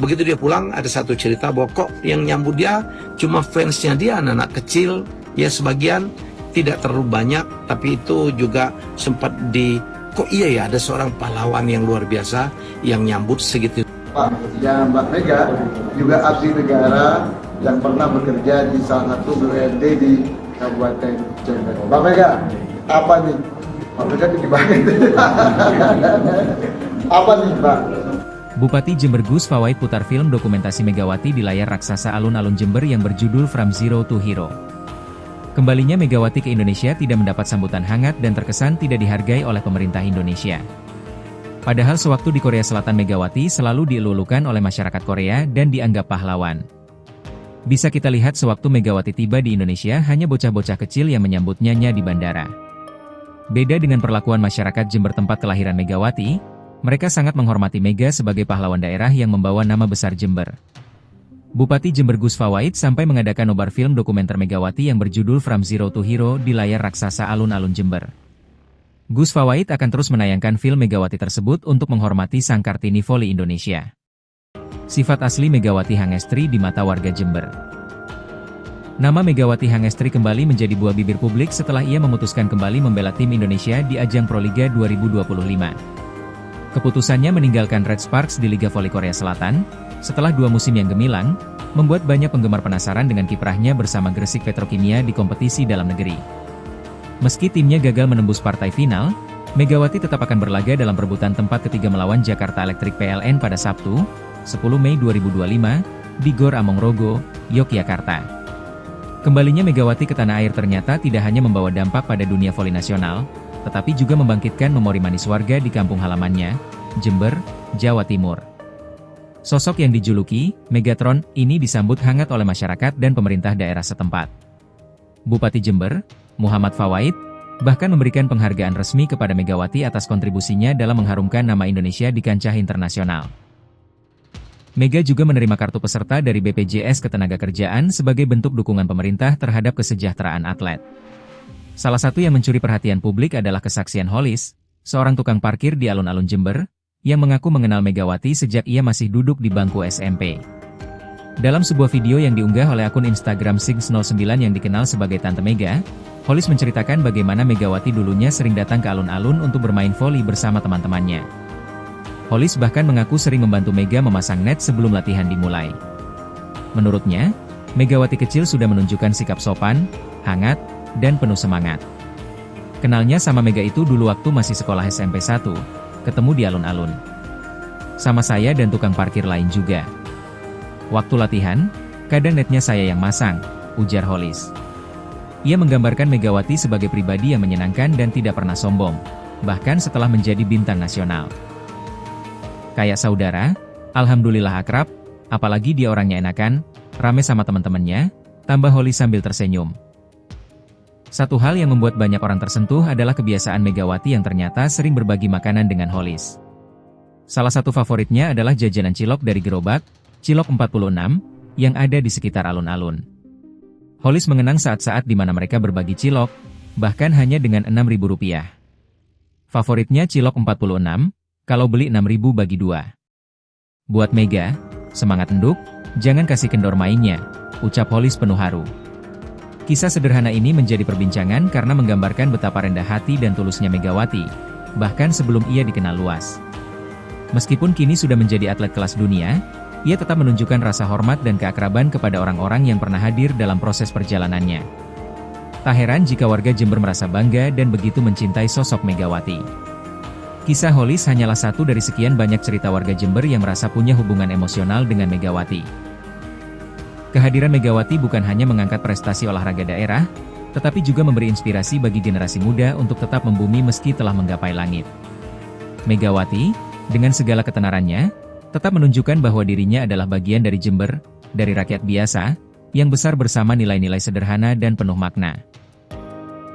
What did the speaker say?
Begitu dia pulang, ada satu cerita bahwa kok yang nyambut dia cuma fansnya dia, anak-anak kecil, ya sebagian, tidak terlalu banyak, tapi itu juga sempat kok iya ya ada seorang pahlawan yang luar biasa yang nyambut segitu. Pak, yang Mbak Mega juga abdi negara yang pernah bekerja di salah satu BUMD di Kabupaten Jember. Mbak Mega, apa nih? Mbak Mega tinggi banget. Apa nih, Mbak? Bupati Jember Gus Fawait putar film dokumentasi Megawati di layar raksasa alun-alun Jember yang berjudul From Zero to Hero. Kembalinya Megawati ke Indonesia tidak mendapat sambutan hangat dan terkesan tidak dihargai oleh pemerintah Indonesia. Padahal sewaktu di Korea Selatan Megawati selalu dielulukan oleh masyarakat Korea dan dianggap pahlawan. Bisa kita lihat sewaktu Megawati tiba di Indonesia hanya bocah-bocah kecil yang menyambutnya di bandara. Beda dengan perlakuan masyarakat Jember tempat kelahiran Megawati, mereka sangat menghormati Mega sebagai pahlawan daerah yang membawa nama besar Jember. Bupati Jember Gus Fawait sampai mengadakan nobar film dokumenter Megawati yang berjudul From Zero to Hero di layar raksasa alun-alun Jember. Gus Fawait akan terus menayangkan film Megawati tersebut untuk menghormati Sang Kartini Voli Indonesia. Sifat asli Megawati Hangestri di mata warga Jember. Nama Megawati Hangestri kembali menjadi buah bibir publik setelah ia memutuskan kembali membela tim Indonesia di ajang Proliga 2025. Keputusannya meninggalkan Red Sparks di Liga Voli Korea Selatan, setelah 2 musim yang gemilang, membuat banyak penggemar penasaran dengan kiprahnya bersama Gresik Petrokimia di kompetisi dalam negeri. Meski timnya gagal menembus partai final, Megawati tetap akan berlaga dalam perebutan tempat ketiga melawan Jakarta Electric PLN pada Sabtu, 10 Mei 2025, di Gor Amongrogo, Yogyakarta. Kembalinya Megawati ke tanah air ternyata tidak hanya membawa dampak pada dunia voli nasional, tetapi juga membangkitkan memori manis warga di kampung halamannya, Jember, Jawa Timur. Sosok yang dijuluki Megatron ini disambut hangat oleh masyarakat dan pemerintah daerah setempat. Bupati Jember, Muhammad Fawait, bahkan memberikan penghargaan resmi kepada Megawati atas kontribusinya dalam mengharumkan nama Indonesia di kancah internasional. Mega juga menerima kartu peserta dari BPJS Ketenagakerjaan sebagai bentuk dukungan pemerintah terhadap kesejahteraan atlet. Salah satu yang mencuri perhatian publik adalah kesaksian Holis, seorang tukang parkir di alun-alun Jember, yang mengaku mengenal Megawati sejak ia masih duduk di bangku SMP. Dalam sebuah video yang diunggah oleh akun Instagram Sings09 yang dikenal sebagai Tante Mega, Holis menceritakan bagaimana Megawati dulunya sering datang ke alun-alun untuk bermain voli bersama teman-temannya. Holis bahkan mengaku sering membantu Mega memasang net sebelum latihan dimulai. Menurutnya, Megawati kecil sudah menunjukkan sikap sopan, hangat, dan penuh semangat. Kenalnya sama Mega itu dulu waktu masih sekolah SMP 1, ketemu di alun-alun. Sama saya dan tukang parkir lain juga. Waktu latihan, kadang netnya saya yang masang, ujar Holis. Ia menggambarkan Megawati sebagai pribadi yang menyenangkan dan tidak pernah sombong, bahkan setelah menjadi bintang nasional. Kayak saudara, alhamdulillah akrab, apalagi dia orangnya enakan, rame sama teman-temannya, tambah Holis sambil tersenyum. Satu hal yang membuat banyak orang tersentuh adalah kebiasaan Megawati yang ternyata sering berbagi makanan dengan Holis. Salah satu favoritnya adalah jajanan cilok dari gerobak, Cilok 46, yang ada di sekitar alun-alun. Holis mengenang saat-saat di mana mereka berbagi cilok, bahkan hanya dengan Rp6.000. Favoritnya Cilok 46, kalau beli 6.000 bagi 2. Buat Mega, semangat enduk, jangan kasih kendor mainnya, ucap Holis penuh haru. Kisah sederhana ini menjadi perbincangan karena menggambarkan betapa rendah hati dan tulusnya Megawati, bahkan sebelum ia dikenal luas. Meskipun kini sudah menjadi atlet kelas dunia, ia tetap menunjukkan rasa hormat dan keakraban kepada orang-orang yang pernah hadir dalam proses perjalanannya. Tak heran jika warga Jember merasa bangga dan begitu mencintai sosok Megawati. Kisah Holis hanyalah satu dari sekian banyak cerita warga Jember yang merasa punya hubungan emosional dengan Megawati. Kehadiran Megawati bukan hanya mengangkat prestasi olahraga daerah, tetapi juga memberi inspirasi bagi generasi muda untuk tetap membumi meski telah menggapai langit. Megawati, dengan segala ketenarannya, tetap menunjukkan bahwa dirinya adalah bagian dari Jember, dari rakyat biasa, yang besar bersama nilai-nilai sederhana dan penuh makna.